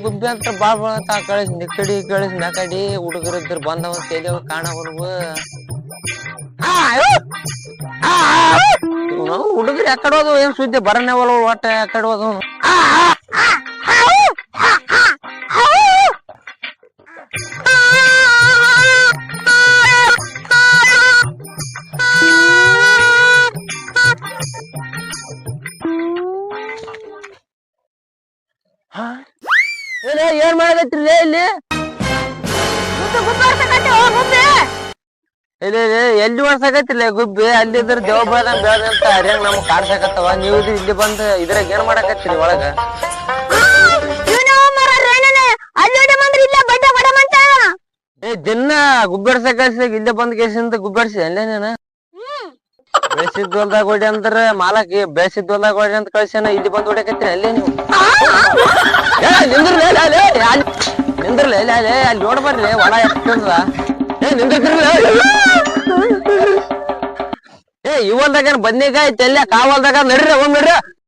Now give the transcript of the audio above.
ಗುಬ್ಬಿ ಅಂತ ಬಾಳ ಕಳಿಸ್ ನಿಕ್ಕಡಿ ಕಳಿಸ್ ನಕಡಿ ಹುಡುಗರು ಇದ್ರ ಬಂದವ ತೇಲಿಯವ ಕಾಣವಲ್ವ ಹುಡುಗರು ಯಾಕಡೆ ಹೋದವು ಏನ್ ಸುದ್ದಿ ಬರನೇವಲ್ಲ ಒಟ್ಟ ಯಾಕಡೆ ಹೋದವು ಏನ್ ಮಾಡಕತ್ರಿ ಇಲ್ಲಿ ಎಲ್ಲಿ ವರ್ಷಕತ್ತಿಲ್ಲ ಗುಬ್ಬಿ ಅಲ್ಲಿದ್ರ ಜವಾಬ್ದಾರ ಬೆಳೆದಂತ ಹರಿಯಂಗ್ ನಮ್ಗ್ ಕಾಡ್ಸಕತ್ತವ ನೀವು ಇಲ್ಲಿ ಬಂದ್ ಇದ್ರಾಗ ಏನ್ ಮಾಡಕತ್ತೀರಿ ಒಳಗ ದಿನ ಗುಬ್ಬರ್ಸ ಕಳ್ಸಿದಾಗ ಇಲ್ಲೇ ಬಂದ್ ಕೇಸಿಂದ ಗುಬ್ಬರ್ಸಿ ಅಲ್ಲೇ ನೀನ ಬೆಳೆಸಿದ್ ಹೊಲ್ದಾಗ ಹೊಡಿ ಅಂದ್ರ ಮಾಲಕ್ ಬೆಳೆಸಿದ್ ಹೊಲ್ದಾಗ ಹೊಡಿ ಅಂತ ಕಳ್ಸ್ಯಾನ ಇಲ್ಲಿ ಬಂದ್ ಹೊಡ್ಯಾಕತ್ತೀರಿ ಅಲ್ಲೇ ನೀವು ನಿಂದ್ರಲ್ಲ ಅಲ್ಲಿ ನೋಡ್ಬರ್ರಿ ಹೊಲ ಎಷ್ಟದ ಇವಲ್ದಾಗ ಬದ್ನಿಕಾಯಿ ತೆಲ್ಯ ಕಾವಲ್ದಾಗ ನಡ್ರಿ ಹೋಗ್ ನಡ್ರಿ